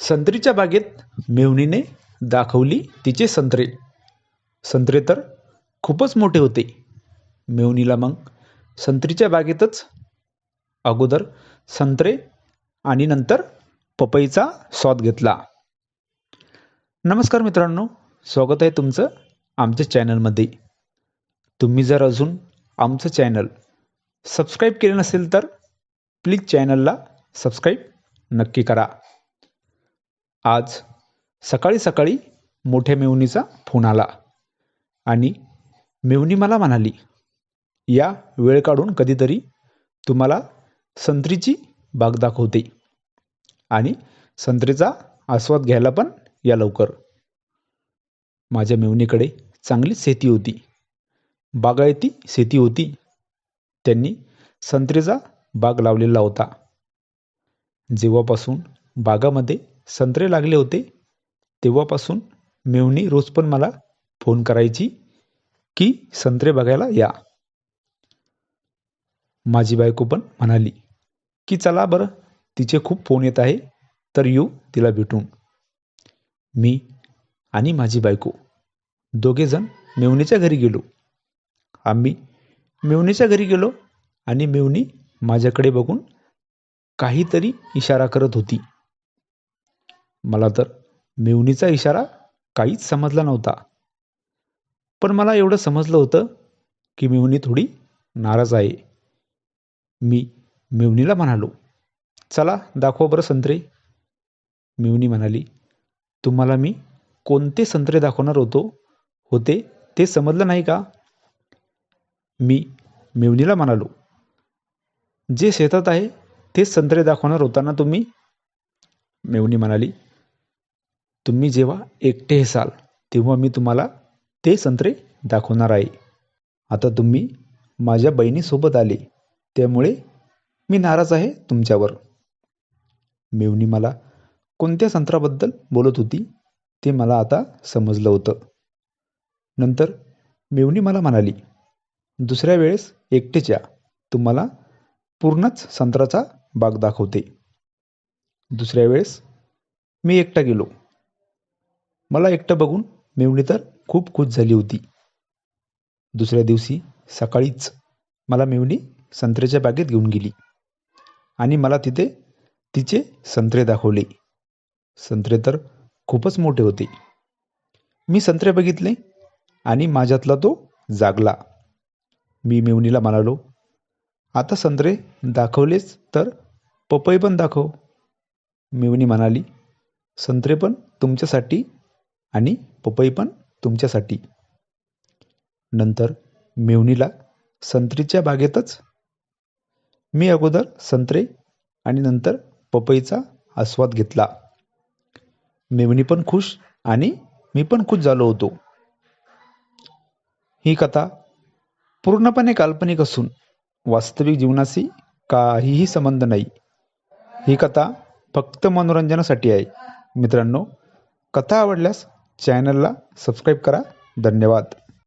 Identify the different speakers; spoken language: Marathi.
Speaker 1: संत्रीच्या बागेत मेव्हणीने दाखवली तिचे संत्रे. संत्रे तर खूपच मोठे होते. मेव्हणीला मग संत्रीच्या बागेतच अगोदर संत्रे आणि नंतर पपईचा स्वाद घेतला. नमस्कार मित्रांनो, स्वागत आहे तुमचं आमच्या चॅनलमध्ये. तुम्ही जर अजून आमचं चॅनल सबस्क्राईब केले नसेल तर प्लीज चॅनलला सबस्क्राईब नक्की करा. आज सकाळी सकाळी मोठ्या मेव्हणीचा फोन आला आणि मेव्हणी मला म्हणाली, या वेळ काढून कधीतरी तुम्हाला संत्रीची बाग दाखवते आणि संत्रीचा आस्वाद घ्यायला पण या लवकर. माझ्या मेव्हणीकडे चांगलीच शेती होती, बागायती शेती होती. त्यांनी संत्रीचा बाग लावलेला होता. जेव्हापासून बागामध्ये संत्रे लागले होते तेव्हापासून मेव्हणी रोज पण मला फोन करायची की संत्रे बघायला या. माझी बायको पण म्हणाली की चला बरं, तिचे खूप फोन येत आहे तर येऊ तिला भेटून. मी आणि माझी बायको दोघेजण मेव्हणीच्या घरी गेलो. आम्ही मेव्हणीच्या घरी गेलो आणि मेव्हणी माझ्याकडे बघून काहीतरी इशारा करत होती. मला तर मेव्हणीचा इशारा काहीच समजला नव्हता, पण मला एवढं समजलं होतं की मेव्हणी थोडी नाराज आहे. मी मेव्हणीला म्हणालो, चला दाखवा बरं संत्रे. मेव्हणी म्हणाली, तुम्हाला मी कोणते संत्रे दाखवणार होते ते समजलं नाही का? मी मेव्हणीला म्हणालो, जे शेतात आहे तेच संत्रे दाखवणार होता ना तुम्ही? मेव्हणी म्हणाली, तुम्ही जेव्हा एकटे असाल तेव्हा मी तुम्हाला ते संत्रे दाखवणार आहे. आता तुम्ही माझ्या बहिणीसोबत आले त्यामुळे मी नाराज आहे तुमच्यावर. मेव्हणी मला कोणत्या संत्र्याबद्दल बोलत होती ते मला आता समजलं होतं. नंतर मेव्हणी मला म्हणाली, दुसऱ्या वेळेस एकटेच या, तुम्हाला पूर्णच संत्र्याचा बाग दाखवते. दुसऱ्या वेळेस मी एकटा गेलो. मला एकटं बघून मेव्हणी तर खूप खुश झाली होती. दुसऱ्या दिवशी सकाळीच मला मेव्हणी संत्र्याच्या बागेत घेऊन गेली आणि मला तिथे तिचे संत्रे दाखवले. संत्रे तर खूपच मोठे होते. मी संत्रे बघितले आणि माझ्यातला तो जागला. मी मेव्हणीला म्हणालो, आता संत्रे दाखवलेच तर पपई पण दाखव. मेव्हणी म्हणाली, संत्रे पण तुमच्यासाठी आणि पपई पण तुमच्यासाठी. नंतर मेव्हणीला संत्रीच्या बागेतच मी अगोदर संत्रे आणि नंतर पपईचा आस्वाद घेतला. मेव्हणी पण खुश आणि मी पण खुश झालो होतो. ही कथा पूर्णपणे काल्पनिक असून वास्तविक जीवनाशी काहीही संबंध नाही. ही कथा फक्त मनोरंजनासाठी आहे. मित्रांनो, कथा आवडल्यास चॅनलला सबस्क्राईब करा. धन्यवाद.